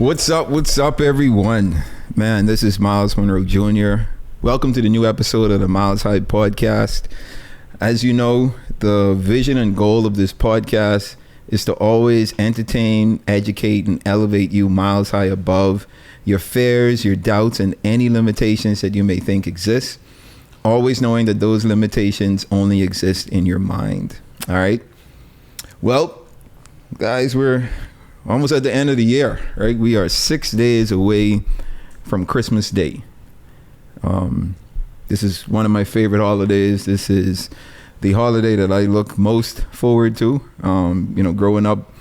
What's up, everyone? Man, this is Myles Monroe Jr. Welcome to the new episode of the Myles High Podcast. As you know, the vision and goal of this podcast is to always entertain, educate, and elevate you miles high above your fears, your doubts, and any limitations that you may think exist. Always knowing that those limitations only exist in your mind. All right? Well, guys, we're almost at the end of the year, right? We are 6 days away from Christmas Day. This is one of my favorite holidays. This is the holiday that I look most forward to. Growing up,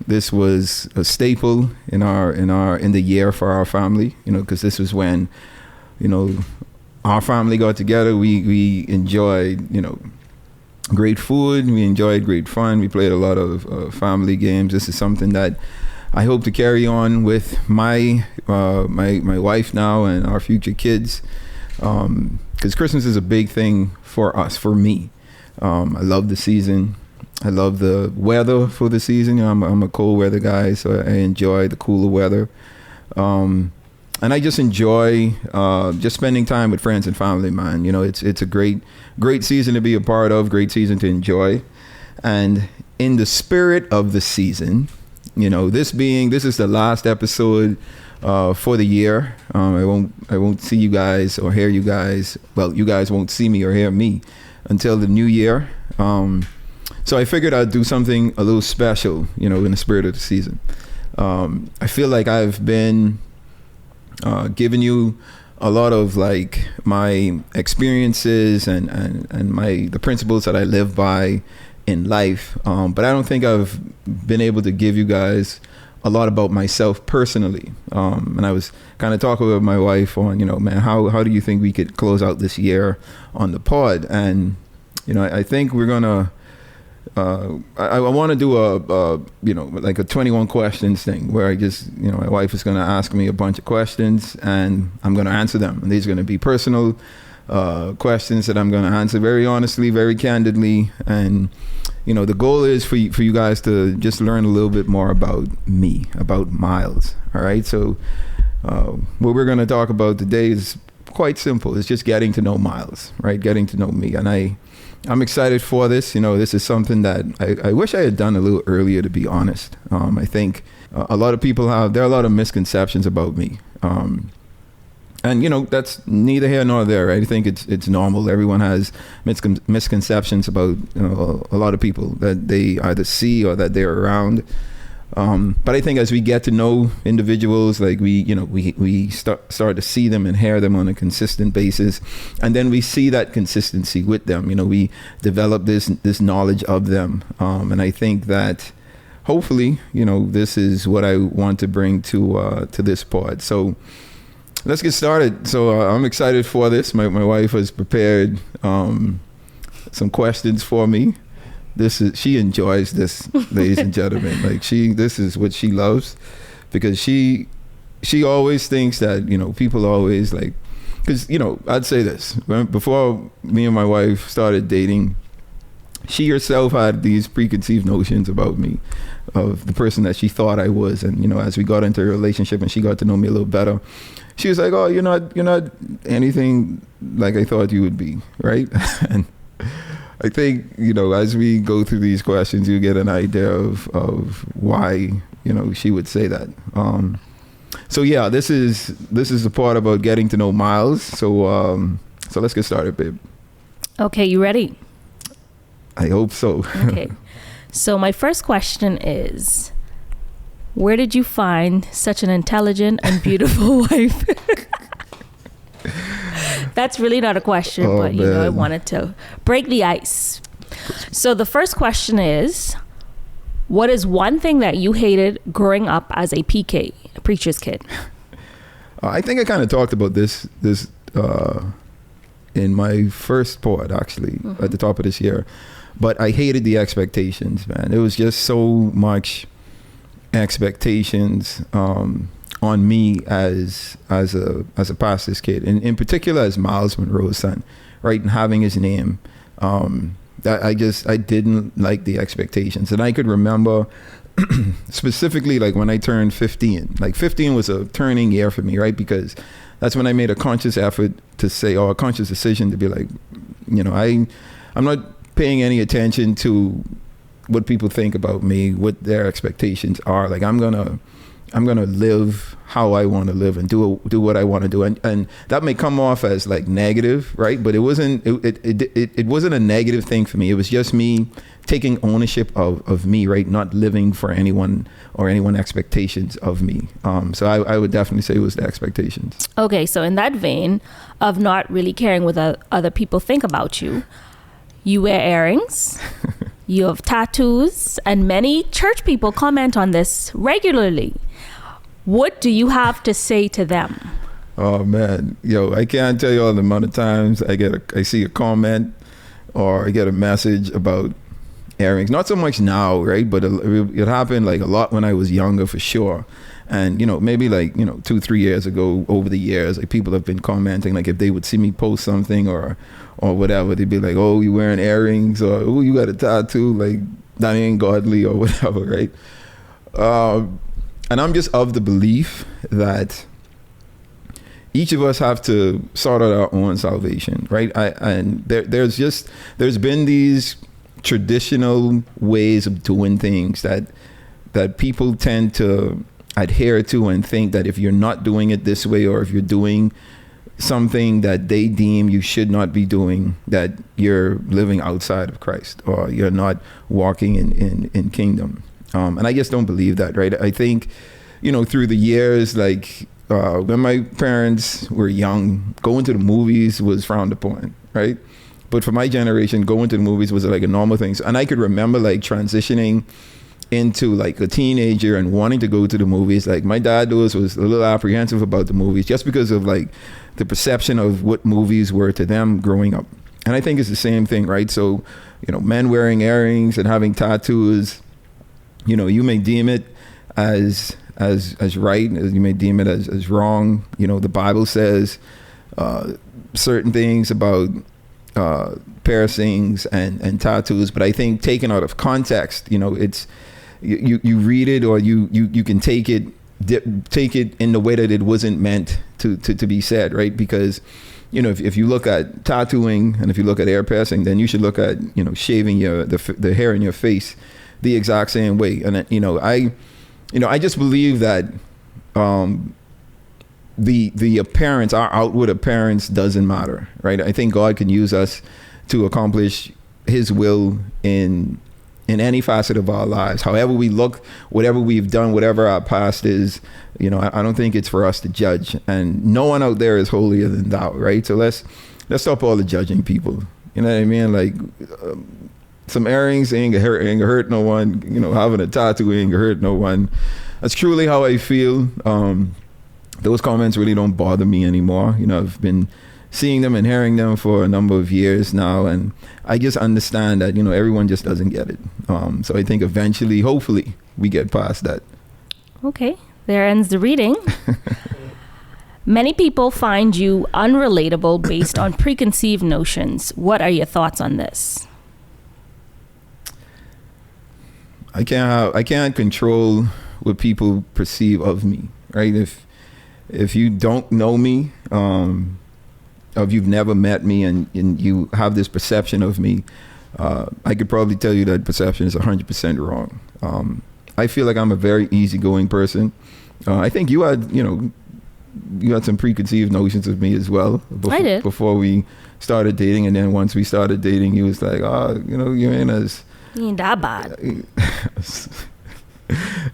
this was a staple in the year for our family. Because this was when, our family got together. We enjoyed, great food. We enjoyed great fun. We played a lot of family games. This is something that I hope to carry on with my wife now and our future kids. Because Christmas is a big thing for us, for me. I love the season. I love the weather for the season. I'm a cold weather guy, so I enjoy the cooler weather. And I just enjoy just spending time with friends and family, man. It's a great season to be a part of, great season to enjoy. And in the spirit of the season, this is the last episode for the year. I won't see you guys or hear you guys. Well, you guys won't see me or hear me until the new year. So I figured I'd do something a little special, in the spirit of the season. I feel like I've been giving you a lot of like my experiences and the principles that I live by in life. But I don't think I've been able to give you guys a lot about myself personally. And I was kind of talking with my wife on, man, how do you think we could close out this year on the pod? And, I think we're going to, I want to do like a 21 questions thing where I just, my wife is going to ask me a bunch of questions and I'm going to answer them. And these are going to be personal questions that I'm going to answer very honestly, very candidly. And, the goal is for you guys to just learn a little bit more about me, about Myles. All right. So what we're going to talk about today is quite simple. It's just getting to know Myles, right? Getting to know me. And I'm excited for this. This is something that I wish I had done a little earlier, to be honest. I think a lot of people there are a lot of misconceptions about me. And, that's neither here nor there, right? I think it's normal. Everyone has misconceptions about, a lot of people that they either see or that they're around. But I think as we get to know individuals, like we start to see them and hear them on a consistent basis, and then we see that consistency with them. We develop this knowledge of them, and I think that hopefully, this is what I want to bring to this pod. So let's get started. So I'm excited for this. My wife has prepared some questions for me. She enjoys this, ladies and gentlemen. Like this is what she loves, because she always thinks that, people always like, because, I'd say this, before me and my wife started dating, she herself had these preconceived notions about me, of the person that she thought I was. And, as we got into a relationship and she got to know me a little better, she was like, oh, you're not anything like I thought you would be. Right. And I think, as we go through these questions, you get an idea of why, she would say that. So yeah, this is the part about getting to know Myles. So let's get started, babe. Okay, you ready? I hope so. Okay. So my first question is, where did you find such an intelligent and beautiful wife? That's really not a question, but I wanted to break the ice. So the first question is, what is one thing that you hated growing up as a PK, a preacher's kid? I think I kind of talked about this in my first pod, actually, at the top of this year. But I hated the expectations, man. It was just so much expectations on me as a pastor's kid, and in particular as Myles Monroe's son, right? And having his name, I didn't like the expectations. And I could remember specifically like when I turned 15. Like 15 was a turning year for me, right? Because that's when I made a conscious effort to say, or a conscious decision to be like, you know, I'm not paying any attention to what people think about me, what their expectations are. Like I'm gonna live how I want to live and do what I want to do, and that may come off as like negative, right? But it wasn't a negative thing for me. It was just me taking ownership of me, right? Not living for anyone or anyone expectations of me. So I would definitely say it was the expectations. Okay, so in that vein of not really caring what other people think about you, you wear earrings. You have tattoos, and many church people comment on this regularly. What do you have to say to them? Oh man, yo, I can't tell you all the amount of times I see a comment or I get a message about earrings. Not so much now, right? But it happened like a lot when I was younger, for sure. And, you know, maybe like, you know, 2-3 years ago, over the years, like people have been commenting, like if they would see me post something or whatever, they'd be like, oh, you wearing earrings, or oh, you got a tattoo, like that ain't godly or whatever, right? And I'm just of the belief that each of us have to sort out our own salvation, right? There's been these traditional ways of doing things that people tend to adhere to and think that if you're not doing it this way, or if you're doing something that they deem you should not be doing, that you're living outside of Christ, or you're not walking in kingdom. And I just don't believe that, right? I think, you know, through the years, like when my parents were young, going to the movies was frowned upon, right? But for my generation, going to the movies was like a normal thing. And I could remember like transitioning into like a teenager and wanting to go to the movies. Like my dad was a little apprehensive about the movies just because of like the perception of what movies were to them growing up. And I think it's the same thing, right? So, you know, men wearing earrings and having tattoos, you know, you may deem it as right, you may deem it as wrong. You know, the Bible says certain things about piercings and tattoos, but I think taken out of context, you know, it's you read it, or you can take it in the way that it wasn't meant to be said, right? Because, you know, if you look at tattooing and if you look at hair piercing, then you should look at, you know, shaving the hair in your face the exact same way. And I just believe that the appearance, our outward appearance, doesn't matter, right? I think God can use us to accomplish His will in any facet of our lives. However we look, whatever we've done, whatever our past is, you know, I don't think it's for us to judge. And no one out there is holier than thou, right? So let's stop all the judging people. You know what I mean? Like some earrings ain't gonna hurt no one. You know, having a tattoo ain't gonna hurt no one. That's truly how I feel. Those comments really don't bother me anymore. You know, I've been seeing them and hearing them for a number of years now, and I just understand that, you know, everyone just doesn't get it. So I think eventually, hopefully, we get past that. Okay, there ends the reading. Many people find you unrelatable based on preconceived notions. What are your thoughts on this? I can't control what people perceive of me, right? If you don't know me, if you've never met me and you have this perception of me, I could probably tell you that perception is 100% wrong. I feel like I'm a very easygoing person. I think you had some preconceived notions of me as well. I did. Before we started dating, and then once we started dating, you was like, you ain't that bad.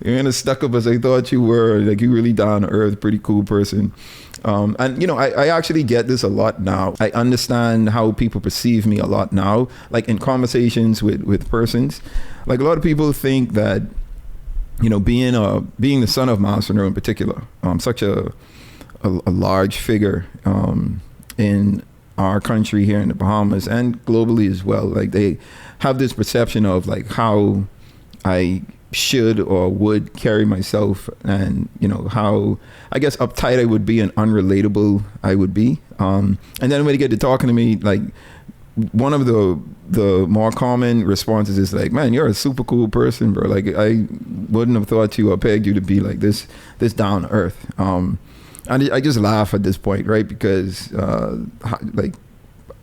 You ain't as stuck up as I thought you were. Like, you really down to earth, pretty cool person. And you know, I actually get this a lot now. I understand how people perceive me a lot now, like in conversations with persons. Like, a lot of people think that, you know, being the son of Myles in particular, such a large figure in our country here in the Bahamas and globally as well, like they have this perception of like how I should or would carry myself, and you know, how I guess uptight I would be and unrelatable I would be. And then when they get to talking to me, like one of the more common responses is like, man, you're a super cool person, bro. Like, I wouldn't have thought you or pegged you to be like this down to earth. And I just laugh at this point, right? Because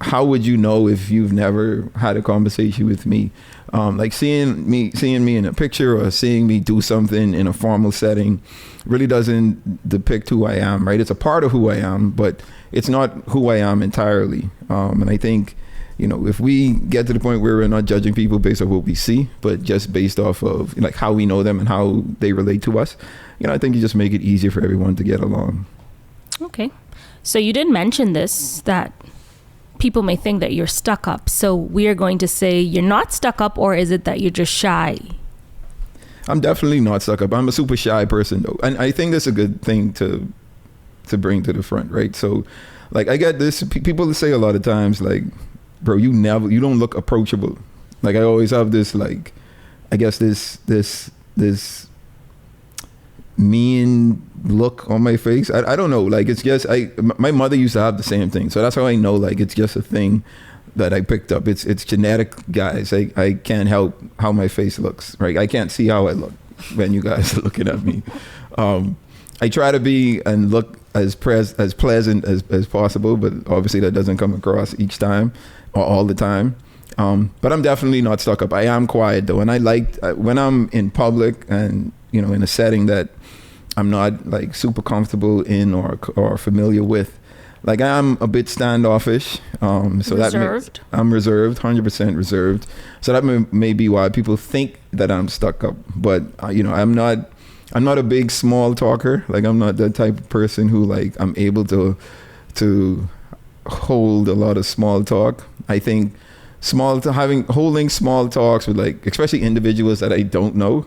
how would you know if you've never had a conversation with me? Like seeing me in a picture or seeing me do something in a formal setting really doesn't depict who I am, right? It's a part of who I am, but it's not who I am entirely. And I think, if we get to the point where we're not judging people based on what we see, but just based off of like how we know them and how they relate to us, I think you just make it easier for everyone to get along. Okay. So you did mention this, that people may think that you're stuck up. So we are going to say you're not stuck up, or is it that you're just shy? I'm definitely not stuck up. I'm a super shy person though. And I think that's a good thing to bring to the front, right? So like I get this, people say a lot of times like, bro, you don't look approachable. Like I always have this like, I guess this mean look on my face. I don't know. Like it's just, my mother used to have the same thing. So that's how I know like it's just a thing that I picked up. It's genetic, guys. I can't help how my face looks, right? I can't see how I look when you guys are looking at me. I try to be and look as pleasant as possible, but obviously that doesn't come across each time or all the time. But I'm definitely not stuck up. I am quiet though. And I like when I'm in public and, in a setting that I'm not like super comfortable in or familiar with, like I am a bit standoffish. So reserved? I'm reserved, 100% reserved. So that may be why people think that I'm stuck up. But, I'm not a big small talker. Like I'm not that type of person who like I'm able to hold a lot of small talk. I think holding small talks with like especially individuals that I don't know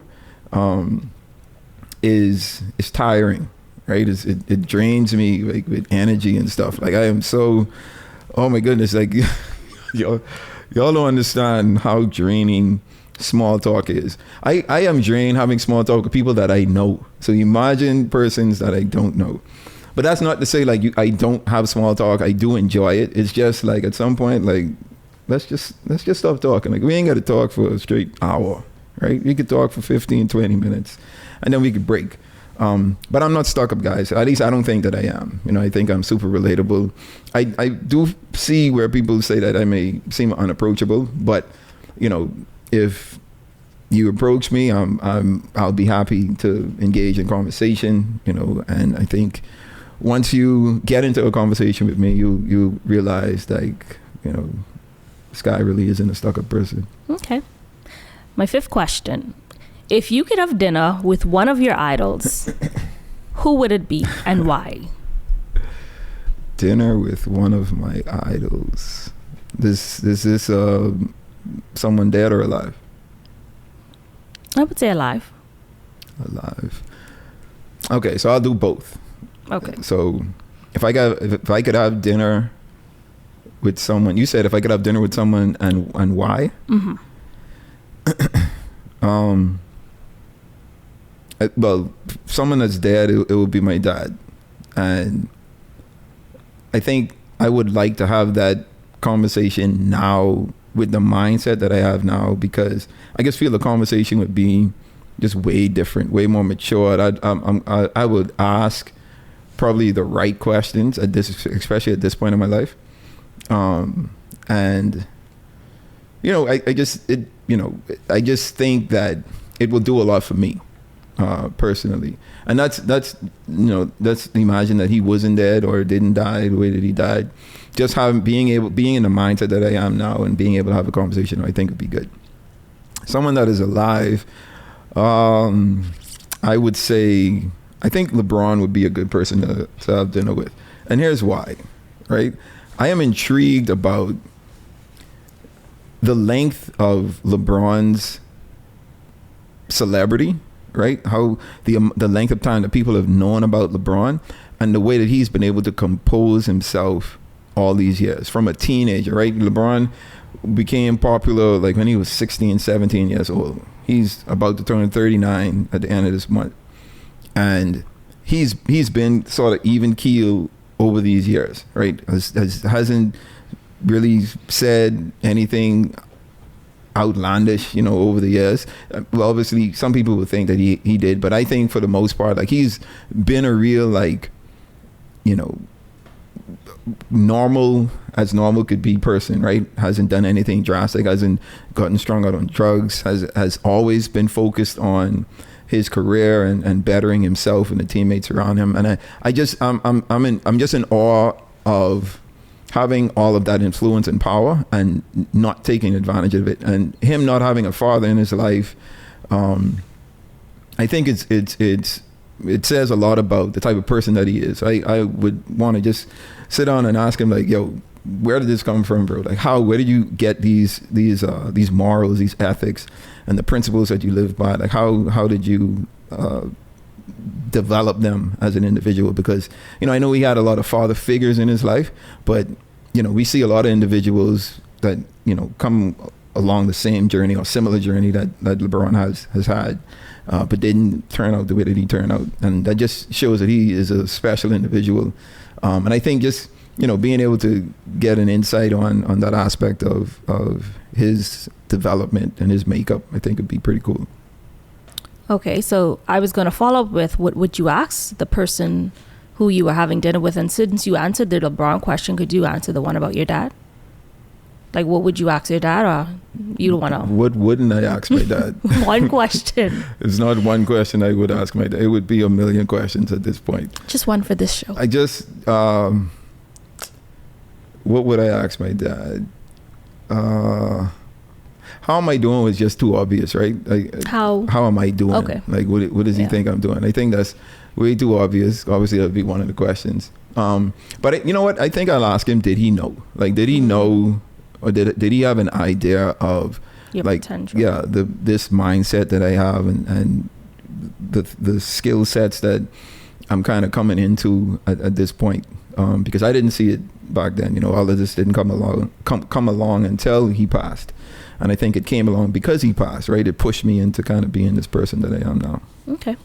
is tiring, right? It drains me like with energy and stuff. Like I am so, oh my goodness, like y'all don't understand how draining small talk is. I am drained having small talk with people that I know. So imagine persons that I don't know. But that's not to say like I don't have small talk. I do enjoy it. It's just like at some point like let's just stop talking. Like we ain't got to talk for a straight hour, right? We could talk for 15, 20 minutes and then we could break. But I'm not stuck up, guys. At least I don't think that I am. I think I'm super relatable. I do see where people say that I may seem unapproachable, but if you approach me, I'll be happy to engage in conversation, and I think once you get into a conversation with me, you realize like, this guy really isn't a stuck up person. Okay. My fifth question. If you could have dinner with one of your idols, who would it be and why? Dinner with one of my idols. This is someone dead or alive? I would say alive. Alive. Okay, so I'll do both. Okay. So if I could have dinner with someone, you said if I could have dinner with someone and why? Mm-hmm. Well, someone that's dead, it would be my dad. And I think I would like to have that conversation now with the mindset that I have now, because I just feel the conversation would be just way different, way more mature. I would ask probably the right questions especially at this point in my life. And I just think that it will do a lot for me personally. And that's imagine that he wasn't dead or didn't die the way that he died. Just being in the mindset that I am now and being able to have a conversation, I think would be good. Someone that is alive, I would say, I think LeBron would be a good person to have dinner with. And here's why, right? I am intrigued about the length of LeBron's celebrity, right? How the length of time that people have known about LeBron and the way that he's been able to compose himself all these years from a teenager, right? LeBron became popular like when he was 16, 17 years old. He's about to turn 39 at the end of this month. And he's been sort of even keel over these years, right? Hasn't really said anything outlandish, over the years. Well, obviously some people would think that he did, but I think for the most part, like, he's been a real, like, normal could be person, right? Hasn't done anything drastic, hasn't gotten strung out on drugs, has always been focused on his career and bettering himself and the teammates around him. And I'm just in awe of having all of that influence and power and not taking advantage of it, and him not having a father in his life. I think it says a lot about the type of person that he is. I would want to just sit down and ask him, like, yo, where did this come from, bro? Like, where did you get these morals, these ethics, and the principles that you live by? Like, how did you develop them as an individual? Because, I know he had a lot of father figures in his life, but, we see a lot of individuals that, come along the same journey or similar journey that LeBron has had, but didn't turn out the way that he turned out. And that just shows that he is a special individual. And I think just, being able to get an insight on that aspect of his development and his makeup, I think would be pretty cool. Okay, so I was going to follow up with, what would you ask the person who you were having dinner with? And since you answered the LeBron question, could you answer the one about your dad? Like, what would you ask your dad, or you don't want to? What wouldn't I ask my dad? One question. It's not one question I would ask my dad. It would be a million questions at this point. Just one for this show. I just, what would I ask my dad? How am I doing was just too obvious, right? Like, how am I doing? Okay. Like, what does he think I'm doing? I think that's way too obvious. Obviously, that would be one of the questions. But you know what? I think I'll ask him, did he know? Like, did he know, or did he have an idea of, your like, potential? Yeah, this mindset that I have and the skill sets that I'm kind of coming into at this point, because I didn't see it back then. All of this didn't come along until he passed. And I think it came along because he passed, right? It pushed me into kind of being this person that I am now. Okay.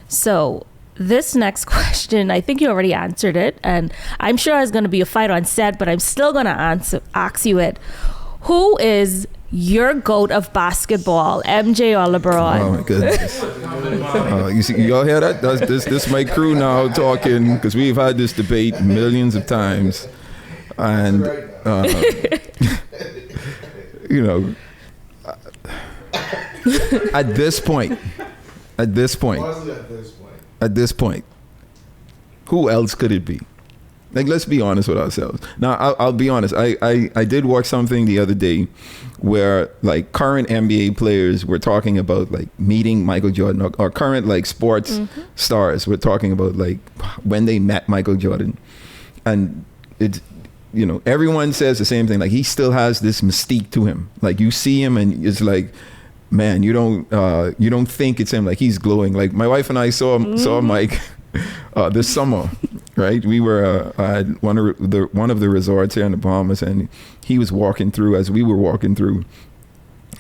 So this next question, I think you already answered it, and I'm sure it's going to be a fight on set, but I'm still going to ask you it. Who is your GOAT of basketball, MJ or LeBron? Oh my goodness! You see, y'all hear that? This my crew now talking, because we've had this debate millions of times, and at this point, who else could it be? Like, let's be honest with ourselves. Now, I'll be honest. I did watch something the other day where, like, current NBA players were talking about, like, meeting Michael Jordan, or current, like, sports stars were talking about, like, when they met Michael Jordan. And it's, everyone says the same thing. Like, he still has this mystique to him. Like, you see him and it's like, man, you don't think it's him. Like, he's glowing. Like, my wife and I saw Mike this summer, right? We were at one of the resorts here in the Bahamas, and he was walking through as we were walking through,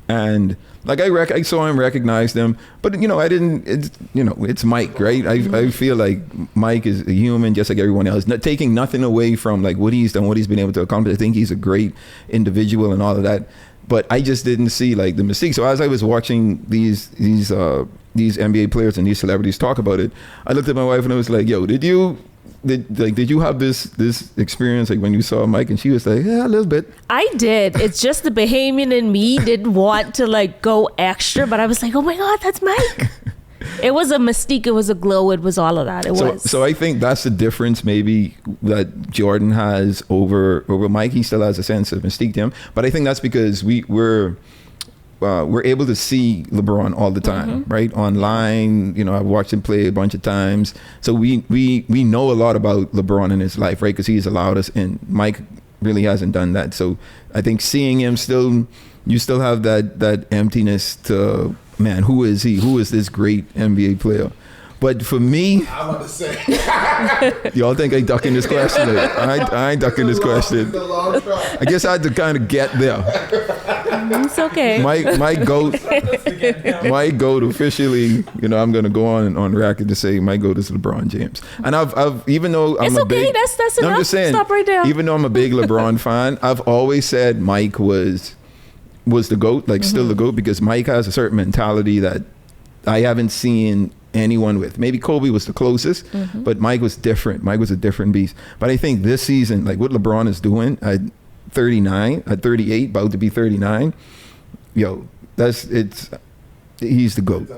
and like I saw him, recognized him, but I didn't. It's Mike, right? I feel like Mike is a human just like everyone else, not taking nothing away from, like, what he's done, what he's been able to accomplish. I think he's a great individual and all of that. But I just didn't see, like, the mystique. So as I was watching these NBA players and these celebrities talk about it, I looked at my wife and I was like, "Yo, did you have this experience, like, when you saw Mike?" And she was like, "Yeah, a little bit." I did. It's just the Bahamian in me didn't want to, like, go extra, but I was like, "Oh my God, that's Mike." It was a mystique. It was a glow. It was all of that. So I think that's the difference maybe that Jordan has over Mike. He still has a sense of mystique to him, but I think that's because we're able to see LeBron all the time, right? Online, I've watched him play a bunch of times, so we know a lot about LeBron in his life, right? Because he's allowed us, and Mike really hasn't done that. So I think seeing him you still have that emptiness to, man, who is he? Who is this great NBA player? But for me, I want to say, y'all think I ducking this question? I ain't ducking this question. I guess I had to kind of get there. It's okay. My goat officially, you know, I'm gonna go on record to say my goat is LeBron James. And I've even though I'm it's a okay. big, That's no, enough. I'm just saying, Stop right there. even though I'm a big LeBron fan, I've always said Mike was the GOAT, like still the GOAT, because Mike has a certain mentality that I haven't seen anyone with. Maybe Kobe was the closest, but Mike was different. Mike was a different beast. But I think this season, like what LeBron is doing at 39, at 38, about to be 39, yo, he's the GOAT.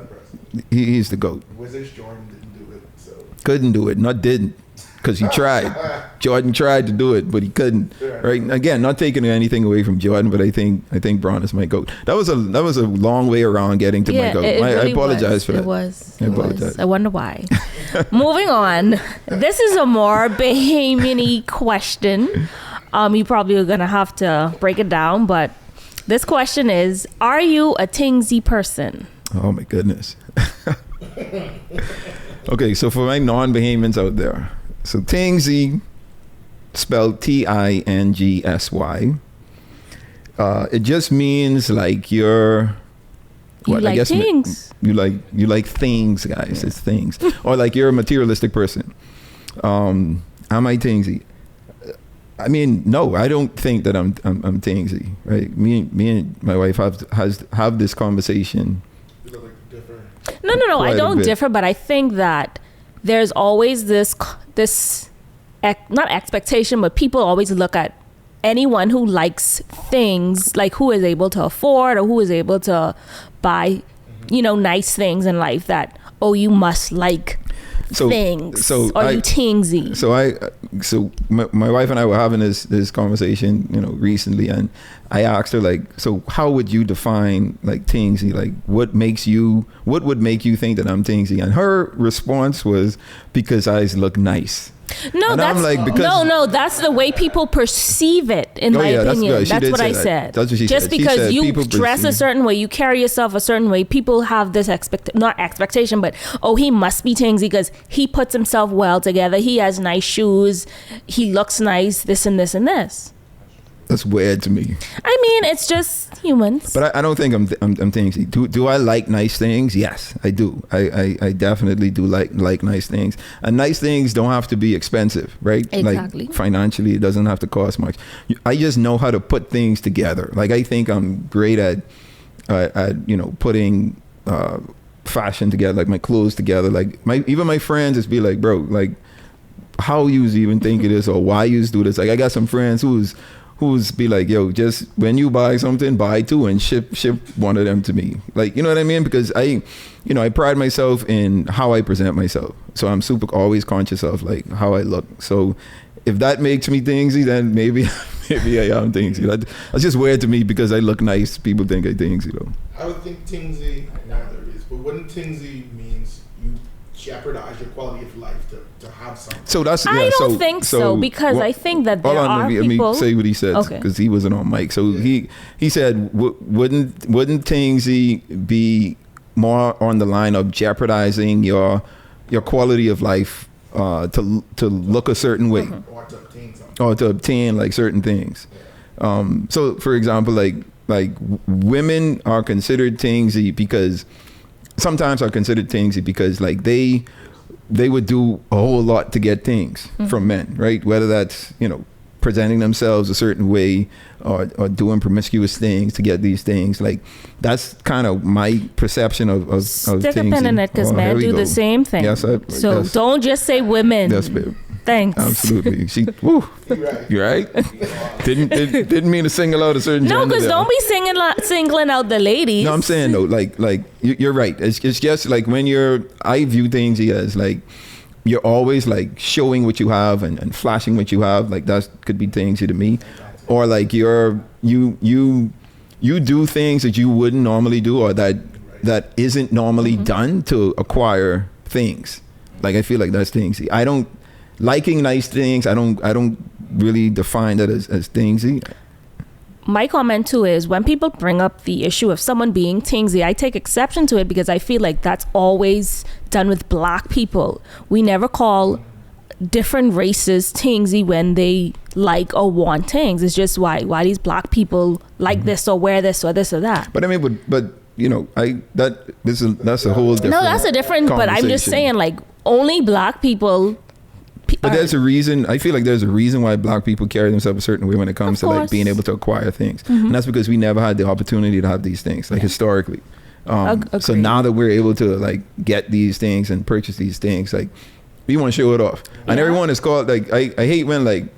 He's the GOAT. Wizards Jordan didn't do it, so. Couldn't do it, not didn't. Because he tried. Jordan tried to do it, but he couldn't. Right? Again, not taking anything away from Jordan, but I think Bron is my GOAT. That was a long way around getting to my GOAT. I apologize for that. It was. I apologize. I wonder why. Moving on. This is a more Bahamian-y question. You probably are gonna have to break it down, but this question is: are you a tingsy person? Oh my goodness. Okay, so for my non-Bahamians out there. So tingsy, spelled T-I-N-G-S-Y. It just means like you're. You like things. You like things, guys. Yeah. It's things, or like you're a materialistic person. Am I tingsy? I mean, no, I don't think that I'm tingsy. Right? Me and my wife have this conversation. You look like different. No. I don't differ, but I think that there's always this not expectation, but people always look at anyone who likes things, like who is able to afford or who is able to buy, nice things in life, that, oh, you must like things, or you tingsy. So my wife and I were having this conversation, recently, and I asked her, like, so how would you define like tingsy? Like, what would make you think that I'm tingsy? And her response was, because I look nice. No, and that's like, that's the way people perceive it, in my opinion. That's what I said. That's what she Just said. because you dress a certain way, you carry yourself a certain way, people have this not expectation, but, oh, he must be tingsy because he puts himself well together, he has nice shoes, he looks nice, this and this and this. That's weird to me. I mean, it's just humans. But I don't think I'm tingsy. Do I like nice things? Yes, I do. I definitely do like nice things. And nice things don't have to be expensive, right? Exactly. Like financially, it doesn't have to cost much. I just know how to put things together. Like I think I'm great at putting fashion together, like my clothes together. Like even my friends just be like, bro, like how you even think of this or why you do this? Like I got some friends who's be like, yo, just when you buy something, buy two and ship one of them to me. Like, you know what I mean? Because I pride myself in how I present myself. So I'm always conscious of like how I look. So if that makes me tingsy, then maybe I am tingsy. That's just weird to me because I look nice. People think I tingsy though. I would think tingsy, now there it is, but wouldn't tingsy means you jeopardize your quality of life to have something? So that's I don't think so, because I think that there are people. Let me say what he said, because he wasn't on mic. So he said, wouldn't tingsy be more on the line of jeopardizing your quality of life to look a certain way, or to obtain like certain things. So for example, like women are considered tingsy because. Sometimes are considered tingsy because like they would do a whole lot to get things from men, right? Whether that's, presenting themselves a certain way or doing promiscuous things to get these things. Like that's kind of my perception of Stick tingsy. a pin in it, because men do the same thing. Yes, don't just say women. Yes, babe. Thanks. Absolutely. You're right. Didn't mean to single out a certain gender. No, because don't be singling out the ladies. No, I'm saying though, like you're right. It's just like when I view things as like you're always like showing what you have and flashing what you have. Like that could be tingsy to me, or like you do things that you wouldn't normally do, or that isn't normally done to acquire things. Like I feel like that's tingsy. I don't. Liking nice things, I don't really define that as tingsy. My comment too is when people bring up the issue of someone being tingsy, I take exception to it because I feel like that's always done with black people. We never call different races tingsy when they like or want things. It's just why these black people like this or wear this or this or that. But I mean, but you know, that's a whole different. No, that's a different. But I'm just saying, like, only black people. But there's a reason. I feel like there's a reason why black people carry themselves a certain way when it comes to like being able to acquire things, and that's because we never had the opportunity to have these things, like historically. So now that we're able to like get these things and purchase these things, like we want to show it off, and everyone is called like I hate when like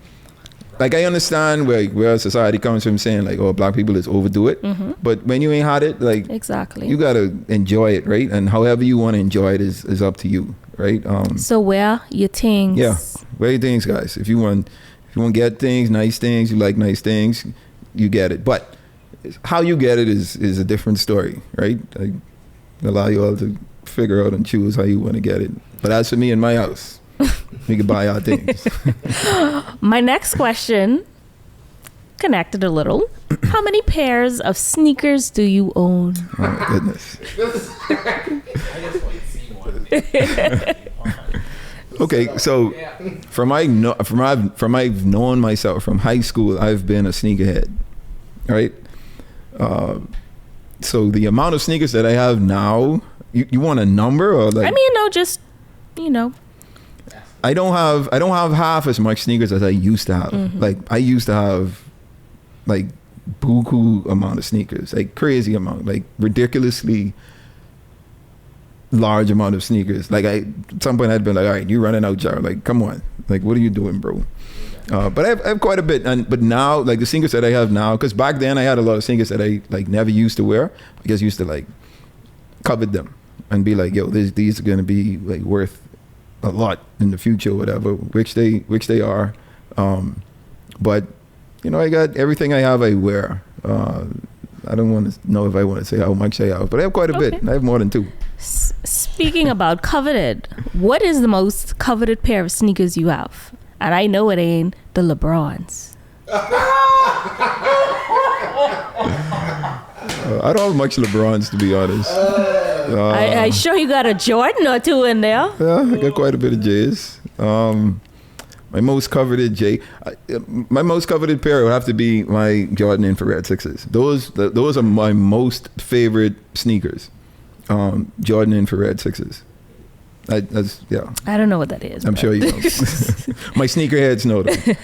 I understand where society comes from saying like, oh, black people is overdo it, but when you ain't had it, like exactly, you gotta enjoy it, right? And however you want to enjoy it is up to you, right? So wear your things. Yeah, wear your things, guys. If you want to get things, nice things, you like nice things, you get it. But how you get it is a different story, right? I allow you all to figure out and choose how you want to get it. But as for me and my house, we can buy our things. My next question, connected a little. How many pairs of sneakers do you own? Oh my goodness. Okay, so from I've known myself from high school, I've been a sneakerhead, right? So the amount of sneakers that I have now, you want a number or like? I mean, no, just I don't have half as much sneakers as I used to have. Like I used to have like buku amount of sneakers, like crazy amount, like ridiculously large amount of sneakers. Like at some point I'd been like, all right, you're running out, Jar. Like, come on, like what are you doing, bro? But I have quite a bit, but now like the sneakers that I have now, because back then I had a lot of sneakers that I like never used to wear. I just used to like covet them and be like, yo, these are gonna be like worth a lot in the future, whatever, which they are. But you know, I got everything I have, I wear. I don't want to know if I want to say how much I have, but I have quite a bit. I have more than 2. Speaking about coveted, what is the most coveted pair of sneakers you have? And I know it ain't the LeBrons. I don't have much LeBrons, to be honest. I sure you got a Jordan or 2 in there. Yeah, I got quite a bit of J's. My most coveted pair would have to be my Jordan Infrared 6s. Those are my most favorite sneakers. Jordan Infrared 6s. I don't know what that is. I'm sure you know. My sneakerheads know them.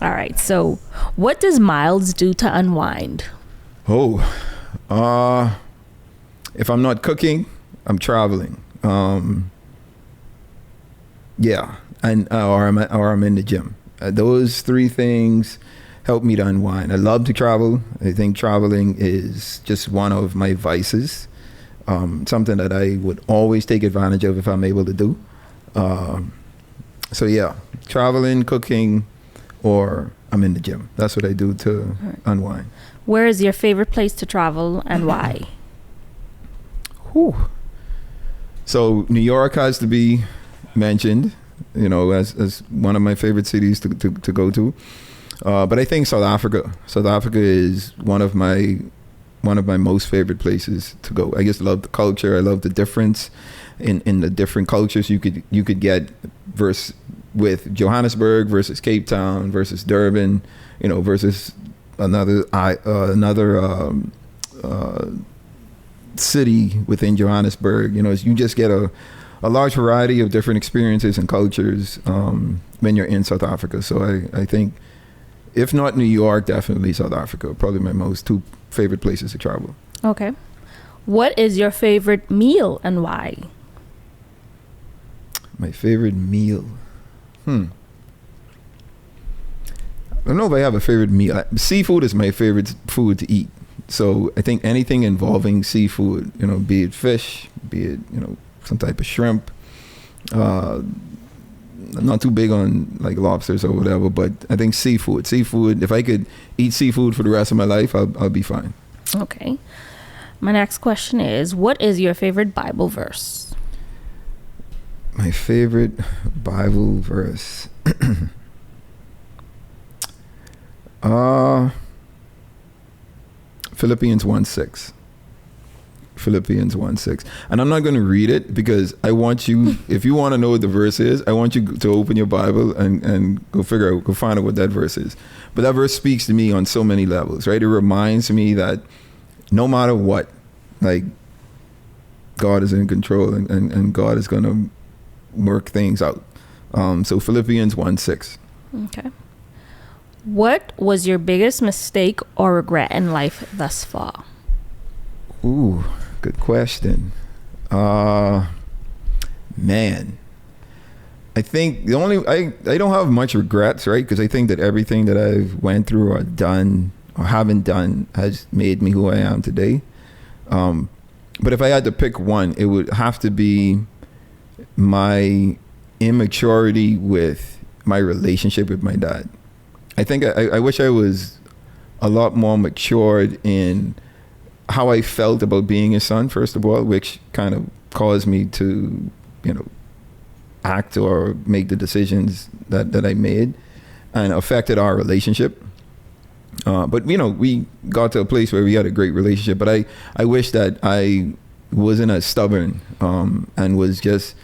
All right. So, what does Myles do to unwind? If I'm not cooking, I'm traveling. Yeah, and or I'm in the gym. Those 3 things help me to unwind. I love to travel. I think traveling is just one of my vices. Something that I would always take advantage of if I'm able to do. So yeah, traveling, cooking, or I'm in the gym. That's what I do to unwind. Where is your favorite place to travel and why? So New York has to be mentioned, you know, as one of my favorite cities to go to. But I think South Africa is one of my most favorite places to go. I just love the culture. I love the difference in the different cultures you could get with Johannesburg versus Cape Town versus Durban, you know, versus another city within Johannesburg. You know, you just get a large variety of different experiences and cultures when you're in South Africa. So I think, if not New York, definitely South Africa. Probably my most 2 favorite places to travel. Okay. What is your favorite meal and why? My favorite meal? I don't know if I have a favorite meal. Seafood is my favorite food to eat. So I think anything involving seafood, you know, be it fish, be it, you know, some type of shrimp. I'm not too big on like lobsters or whatever, but I think seafood, if I could eat seafood for the rest of my life, I'll be fine. Okay. My next question is, what is your favorite Bible verse? My favorite Bible verse. Philippians 1:6. Philippians 1:6. And I'm not going to read it because I want you, if you want to know what the verse is, I want you to open your Bible and go find out what that verse is. But that verse speaks to me on so many levels, right? It reminds me that no matter what, like, God is in control and God is going to work things out. So Philippians 1:6. Okay. What was your biggest mistake or regret in life thus far? Ooh, good question. Man, I think I don't have much regrets, right? Because I think that everything that I've went through or done or haven't done has made me who I am today. But if I had to pick one, it would have to be my immaturity with my relationship with my dad. I think I wish I was a lot more matured in how I felt about being his son, first of all, which kind of caused me to, act or make the decisions that I made and affected our relationship. But, we got to a place where we had a great relationship, but I wish that I wasn't as stubborn and was just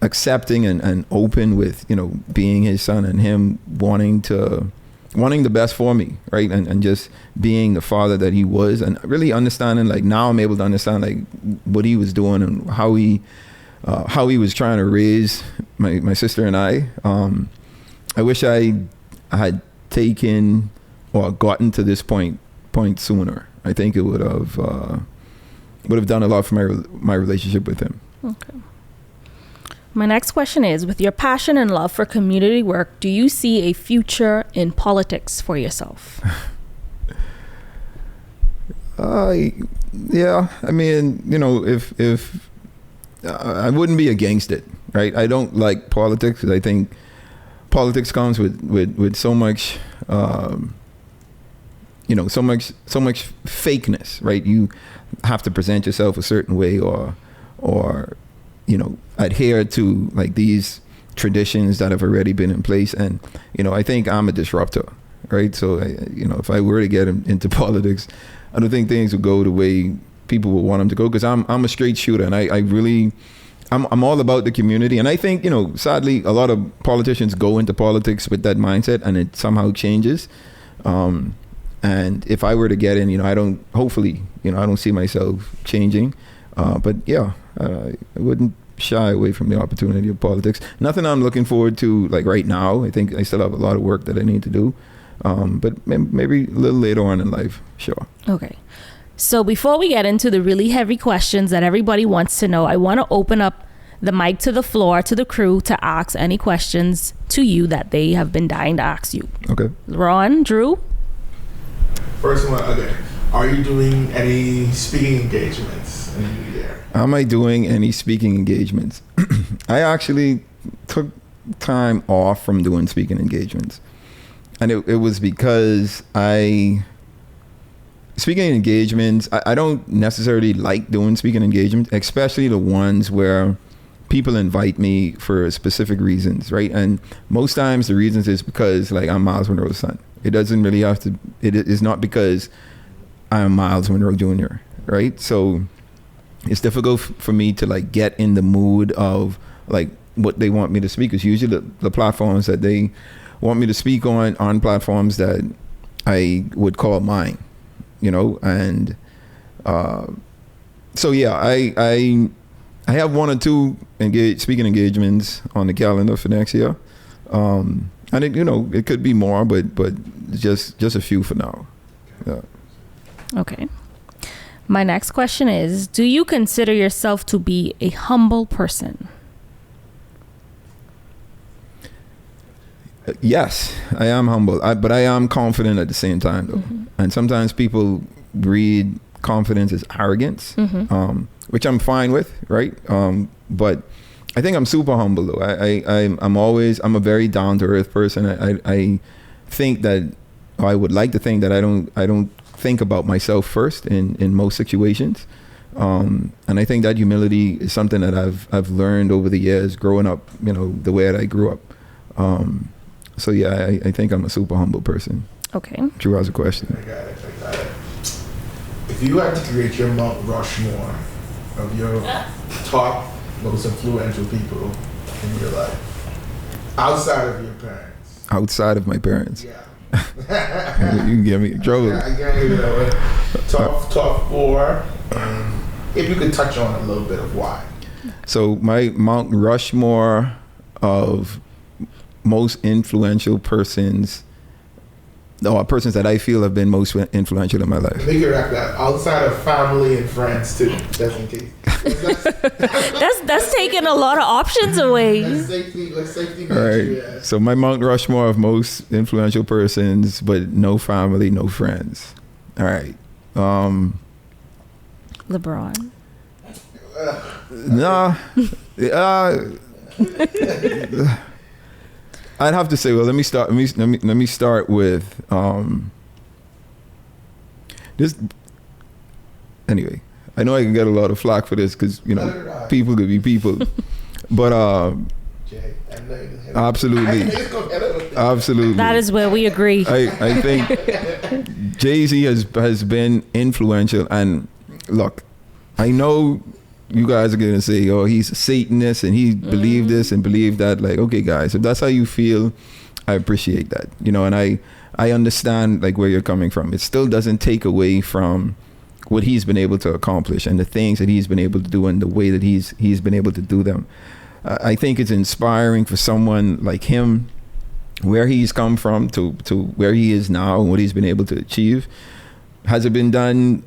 accepting and open with, being his son and him wanting the best for me, right? And just being the father that he was, and really understanding, like, now I'm able to understand, like, what he was doing and how he was trying to raise my sister and I. I wish I had taken or gotten to this point sooner. I think it would have done a lot for my relationship with him. Okay. My next question is, with your passion and love for community work, do you see a future in politics for yourself? Yeah. I mean, if I wouldn't be against it, right? I don't like politics because I think politics comes with so much, so much fakeness, right? You have to present yourself a certain way or adhere to, like, these traditions that have already been in place. And, I think I'm a disruptor, right? So, if I were to get into politics, I don't think things would go the way people would want them to go, because I'm a straight shooter, and I'm all about the community. And I think, sadly, a lot of politicians go into politics with that mindset, and it somehow changes. And if I were to get in, I don't see myself changing. But yeah, I wouldn't shy away from the opportunity of politics. Nothing I'm looking forward to, like, right now. I think I still have a lot of work that I need to do. But maybe a little later on in life, sure. Okay. So before we get into the really heavy questions that everybody wants to know, I want to open up the mic to the floor, to the crew, to ask any questions to you that they have been dying to ask you. Okay. Ron, Drew? First one, okay. Are you doing any speaking engagements in the new year? Am I doing any speaking engagements? I actually took time off from doing speaking engagements. And it was because speaking engagements, I don't necessarily like doing speaking engagements, especially the ones where people invite me for specific reasons, right? And most times the reasons is because, like, I'm Myles Monroe's son. It doesn't really have to, it is not because I'm Myles Monroe Jr., right? So it's difficult for me to, like, get in the mood of, like, what they want me to speak. Because usually the platforms that they want me to speak on platforms that I would call mine, and so yeah, I have one or two speaking engagements on the calendar for next year, and it could be more, but just a few for now. Yeah. Okay. My next question is, do you consider yourself to be a humble person? Yes, I am humble, but I am confident at the same time, though. Mm-hmm. And sometimes people read confidence as arrogance, which I'm fine with, right? But I think I'm super humble, though. I'm a very down to earth person. I think that, or I would like to think that I don't think about myself first in most situations. And I think that humility is something that I've learned over the years growing up, the way that I grew up. So yeah, I think I'm a super humble person. Okay. Drew has a question. I got it. If If you had to create your Mount Rushmore of your top most influential people in your life, outside of your parents. Outside of my parents. Yeah. You can get me in trouble. I can't leave it that way. Top 4. And if you could touch on a little bit of why. So my Mount Rushmore of most influential persons, or persons that I feel have been most influential in my life. Make it like that. Outside of family and friends too, just in case. That's taking a lot of options away. Let's safety all right. yeah. So my Mount Rushmore of most influential persons, but no family, no friends. All right. LeBron. Nah. I'd have to say, well, let me start with this. Anyway, I know I can get a lot of flack for this because people could be people, but absolutely. That is where we agree. I think Jay-Z has been influential, and look, I know you guys are gonna say, oh, he's a Satanist and he believed this and believed that. Like, okay, guys, if that's how you feel, I appreciate that, and I understand like where you're coming from. It still doesn't take away from what he's been able to accomplish and the things that he's been able to do and the way that he's been able to do them. I think it's inspiring for someone like him, where he's come from to where he is now and what he's been able to achieve. Has it been done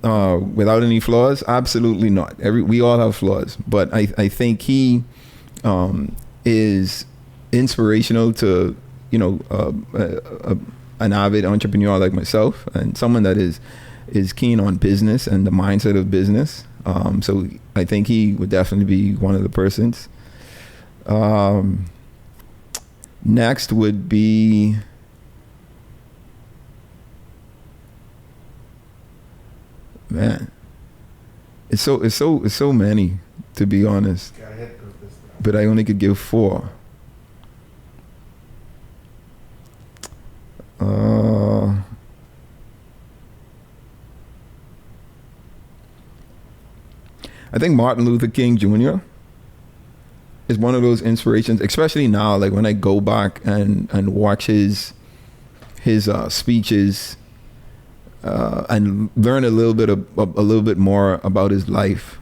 without any flaws? Absolutely not. We all have flaws, but I think he is inspirational to an avid entrepreneur like myself, and someone that is keen on business and the mindset of business. So I think he would definitely be one of the persons. Next would be. Man, it's so many, to be honest. But I only could give 4. I think Martin Luther King Jr. is one of those inspirations, especially now, like when I go back and watch his speeches. And learn a little bit more about his life,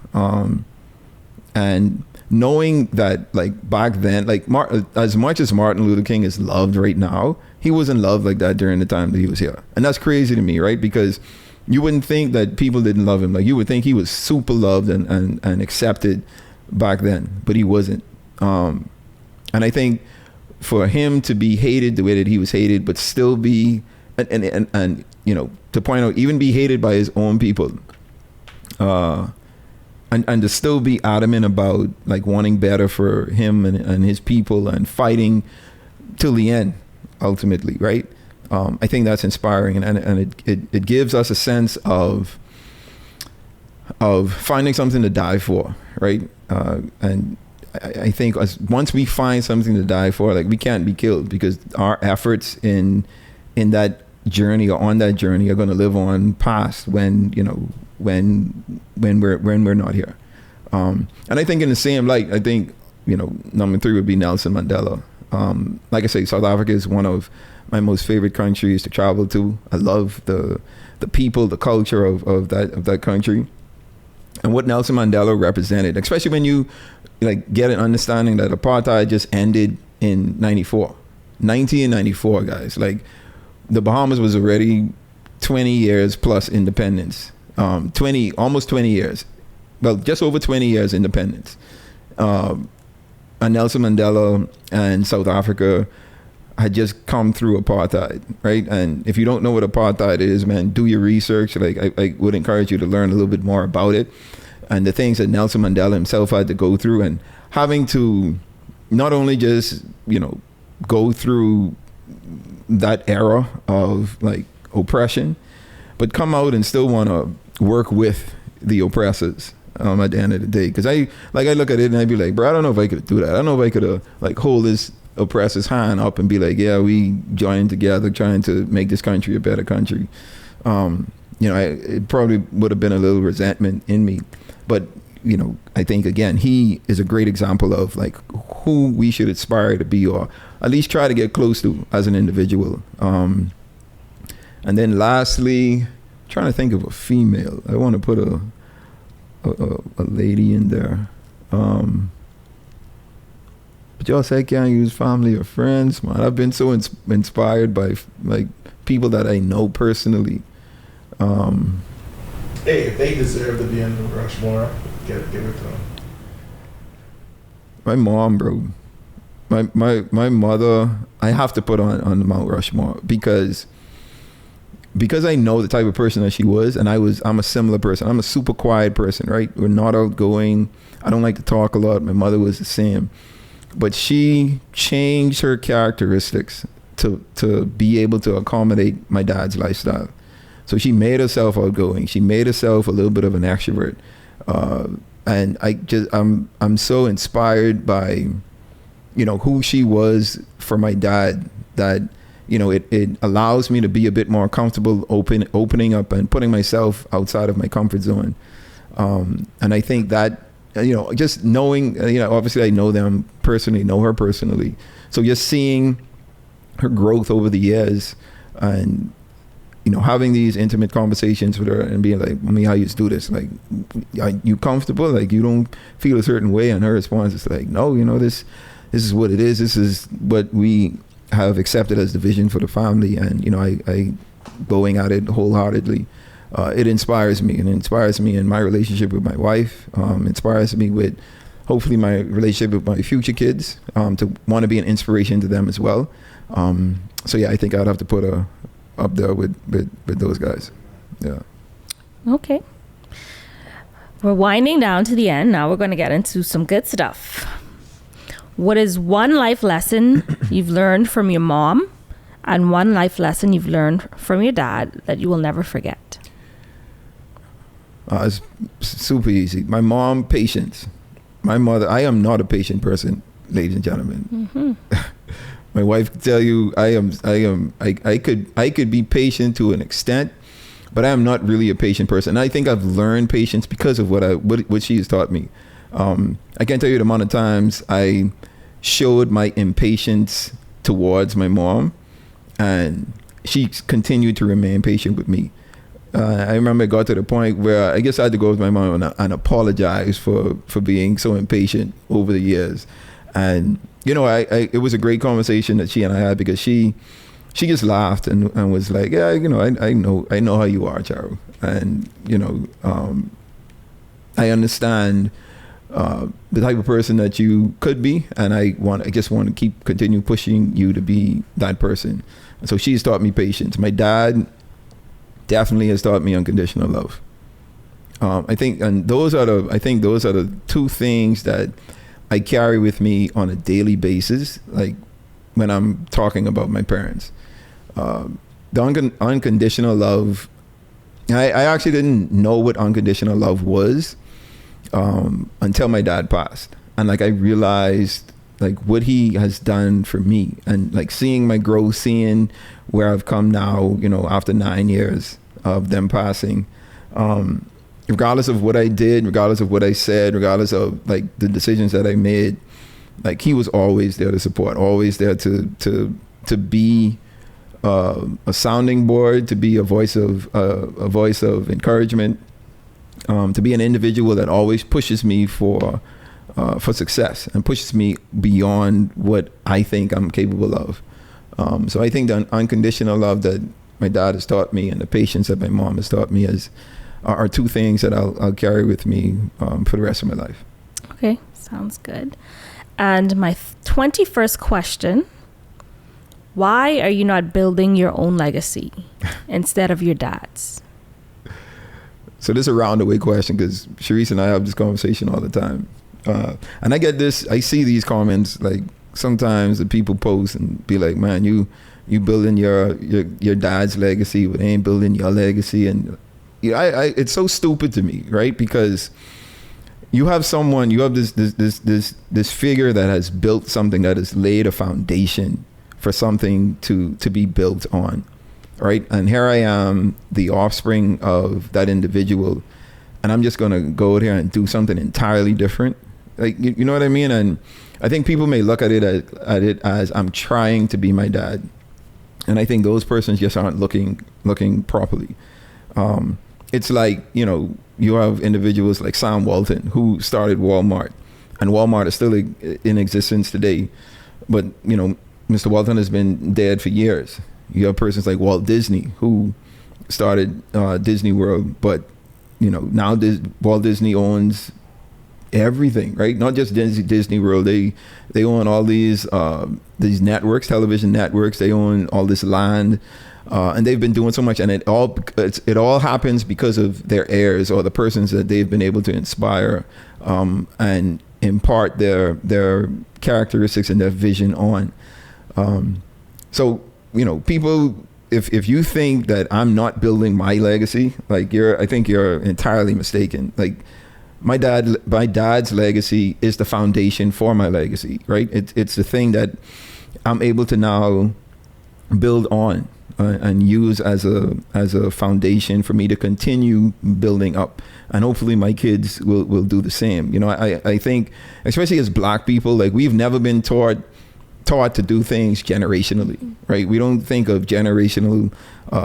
and knowing that like back then, like as much as Martin Luther King is loved right now, he wasn't loved like that during the time that he was here, and that's crazy to me, right? Because you wouldn't think that people didn't love him. Like you would think he was super loved and accepted back then, but he wasn't. And I think for him to be hated the way that he was hated, but still be and to point out, even be hated by his own people, and to still be adamant about like wanting better for him and his people and fighting till the end, ultimately, right? I think that's inspiring, and it gives us a sense of finding something to die for, right? And I think once we find something to die for, like we can't be killed, because our efforts in that journey or on that journey are going to live on past when we're not here. And I think in the same light, I think number 3 would be Nelson Mandela. Like I say, South Africa is one of my most favorite countries to travel to. I love the people, the culture of that country, and what Nelson Mandela represented, especially when you like get an understanding that apartheid just ended in 1994, guys. Like the Bahamas was already 20 years plus independence. Almost 20 years. Well, just over 20 years independence. And Nelson Mandela and South Africa had just come through apartheid, right? And if you don't know what apartheid is, man, do your research. Like I would encourage you to learn a little bit more about it, and the things that Nelson Mandela himself had to go through, and having to not only just go through that era of like oppression, but come out and still want to work with the oppressors at the end of the day. Because I look at it and I'd be like, bro, I don't know if I could do that. I don't know if I could like hold this oppressor's hand up and be like, yeah, we joined together trying to make this country a better country. it probably would have been a little resentment in me. But, I think, again, he is a great example of like who we should aspire to be, or at least try to get close to as an individual. And then lastly, trying to think of a female. I want to put a lady in there. But y'all say I can't use family or friends, man. I've been so inspired by like people that I know personally. Hey, if they deserve to be in the Rushmore, give it to them. My mom, bro. My mother, I have to put on the Mount Rushmore because I know the type of person that she was, and I'm a similar person. I'm a super quiet person, right? We're not outgoing. I don't like to talk a lot. My mother was the same. But she changed her characteristics to be able to accommodate my dad's lifestyle. So she made herself outgoing. She made herself a little bit of an extrovert. And I'm so inspired by, who she was for my dad, that, it allows me to be a bit more comfortable opening up and putting myself outside of my comfort zone. And I think that, just knowing, obviously I know them personally, know her personally. So just seeing her growth over the years and, having these intimate conversations with her and being like, "Mommy, how you do this? Like, are you comfortable? Like, you don't feel a certain way?" And her response is like, "No, this is what it is. This is what we have accepted as the vision for the family." And, I going at it wholeheartedly. It inspires me, and it inspires me in my relationship with my wife. Inspires me with, hopefully, my relationship with my future kids, to want to be an inspiration to them as well. So yeah, I think I'd have to put her up there with those guys. Yeah. Okay. We're winding down to the end. Now we're going to get into some good stuff. What is one life lesson you've learned from your mom and one life lesson you've learned from your dad that you will never forget? It's super easy. My mom, patience. My mother, I am not a patient person, ladies and gentlemen. Mm-hmm. My wife could tell you I could be patient to an extent, but I am not really a patient person. And I think I've learned patience because of what she has taught me. I can't tell you the amount of times I showed my impatience towards my mom, and she continued to remain patient with me. I remember it got to the point where I guess I had to go with my mom and apologize for being so impatient over the years. And it was a great conversation that she and I had, because she just laughed and was like, "Yeah, I know how you are, Charo, and I understand the type of person that you could be, and I just want to continue pushing you to be that person." And so she's taught me patience. My dad definitely has taught me unconditional love. I think those are the two things that I carry with me on a daily basis, like when I'm talking about my parents. The unconditional love, I actually didn't know what unconditional love was until my dad passed. And like I realized like what he has done for me, and like seeing my growth, seeing where I've come now, after 9 years of them passing. Regardless of what I did, regardless of what I said, regardless of like the decisions that I made, like he was always there to support, always there to be a sounding board, to be a voice of encouragement, to be an individual that always pushes me for success and pushes me beyond what I think I'm capable of. So I think the unconditional love that my dad has taught me and the patience that my mom has taught me are two things that I'll carry with me for the rest of my life. Okay, sounds good. And my 21st question: why are you not building your own legacy instead of your dad's? So this is a roundabout question, because Sharice and I have this conversation all the time. And I see these comments, like sometimes that people post and be like, "Man, you building your dad's legacy, but ain't building your legacy." And it's so stupid to me, right? Because you have this figure that has built something, that has laid a foundation for something to be built on. right? And here I am, the offspring of that individual, and I'm just going to go out here and do something entirely different. Like, you know what I mean? And I think people may look at it as I'm trying to be my dad. And I think those persons just aren't looking properly. It's like, you know, you have individuals like Sam Walton, who started Walmart, and Walmart is still in existence today. But, you know, Mr. Walton has been dead for years. You have persons like Walt Disney, who started Disney World, but, you know, now Walt Disney owns everything, right? Not just Disney World. They own all these networks, television networks. They own all this land, and they've been doing so much. And it all happens because of their heirs, or the persons that they've been able to inspire and impart their characteristics and their vision on. So, you know, people, if you think that I'm not building my legacy, like I think you're entirely mistaken. Like, my dad's legacy is the foundation for my legacy, right? It's the thing that I'm able to now build on and use as a foundation for me to continue building up, and hopefully my kids will do the same. You know, I think, especially as Black people, like, we've never been taught to do things generationally, right? We don't think of generational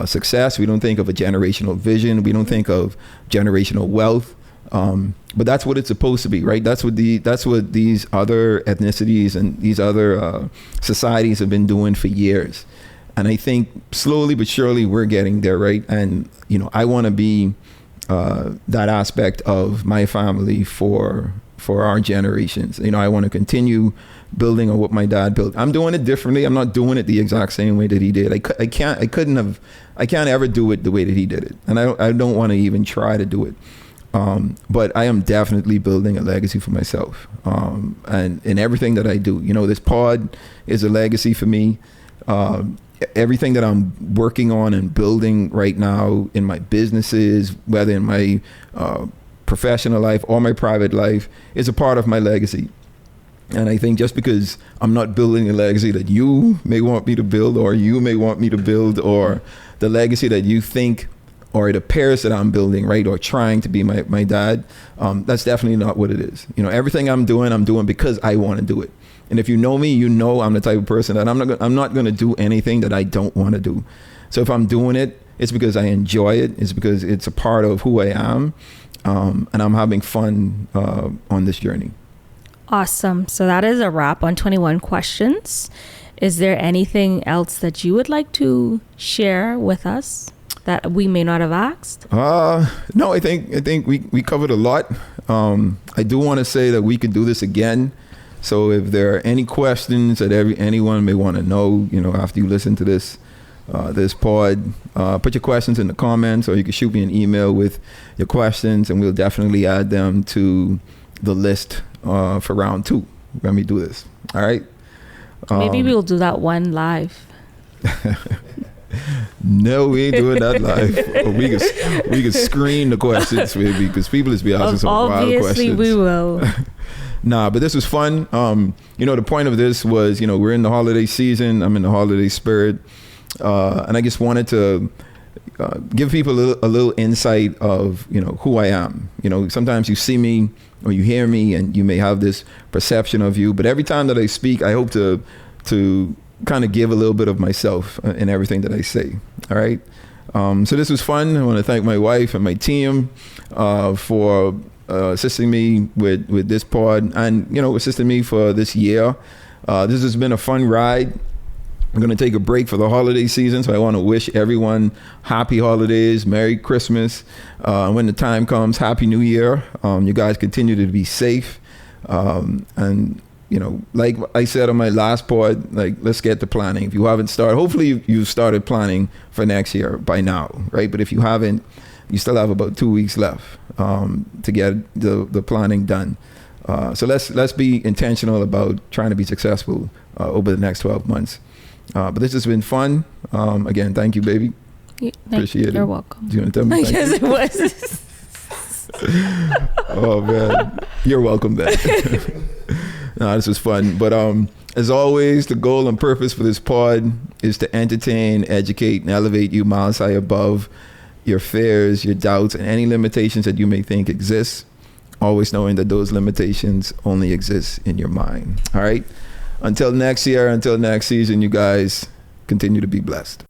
success. We don't think of a generational vision. We don't think of generational wealth. But that's what it's supposed to be, right? That's what these other ethnicities and these other societies have been doing for years. And I think slowly but surely we're getting there, right? And, you know, I want to be that aspect of my family for our generations. You know, I want to continue building on what my dad built. I'm doing it differently. I'm not doing it the exact same way that he did. I can't ever do it the way that he did it. And I don't want to even try to do it. But I am definitely building a legacy for myself. And in everything that I do, you know, this pod is a legacy for me. Everything that I'm working on and building right now in my businesses, whether in my professional life or my private life, is a part of my legacy. And I think just because I'm not building a legacy that you may want me to build, or you may want me to build, or the legacy that you think or it appears that I'm building, right, or trying to be my dad, that's definitely not what it is. You know, everything I'm doing because I want to do it. And if you know me, you know I'm the type of person that I'm not going to do anything that I don't want to do. So if I'm doing it, it's because I enjoy it. It's because it's a part of who I am, and I'm having fun on this journey. Awesome. So that is a wrap on 21 questions. Is there anything else that you would like to share with us that we may not have asked? No, I think we covered a lot. I do want to say that we could do this again. So if there are any questions that anyone may want to know, you know, after you listen to this pod, put your questions in the comments, or you can shoot me an email with your questions, and we'll definitely add them to the list for round 2 when we do this. All right. Maybe we'll do that one live. No, we ain't doing that live. We can screen the questions, maybe, because people just be asking some wild questions. Obviously, we will. Nah, but this was fun. You know, the point of this was, you know, we're in the holiday season. I'm in the holiday spirit, and I just wanted to give people a little insight of, you know, who I am. You know, sometimes you see me or you hear me, and you may have this perception of you. But every time that I speak, I hope to kind of give a little bit of myself in everything that I say. All right. So this was fun. I want to thank my wife and my team for assisting me with this pod, and, you know, assisting me for this year. This has been a fun ride. I'm going to take a break for the holiday season, so I want to wish everyone happy holidays, Merry Christmas. When the time comes, Happy New Year. You guys continue to be safe. And, you know, like I said on my last pod, like, let's get to planning. If you haven't started, hopefully you've started planning for next year by now, right? But if you haven't, you still have about 2 weeks left to get the planning done. So let's be intentional about trying to be successful over the next 12 months. But this has been fun. Again, thank you, baby. Appreciate it. You're welcome. Do you want to tell me? Yes, it was. Oh, man. You're welcome then. No, this was fun. But as always, the goal and purpose for this pod is to entertain, educate, and elevate you miles high above your fears, your doubts, and any limitations that you may think exist. Always knowing that those limitations only exist in your mind. All right? Until next year, until next season, you guys continue to be blessed.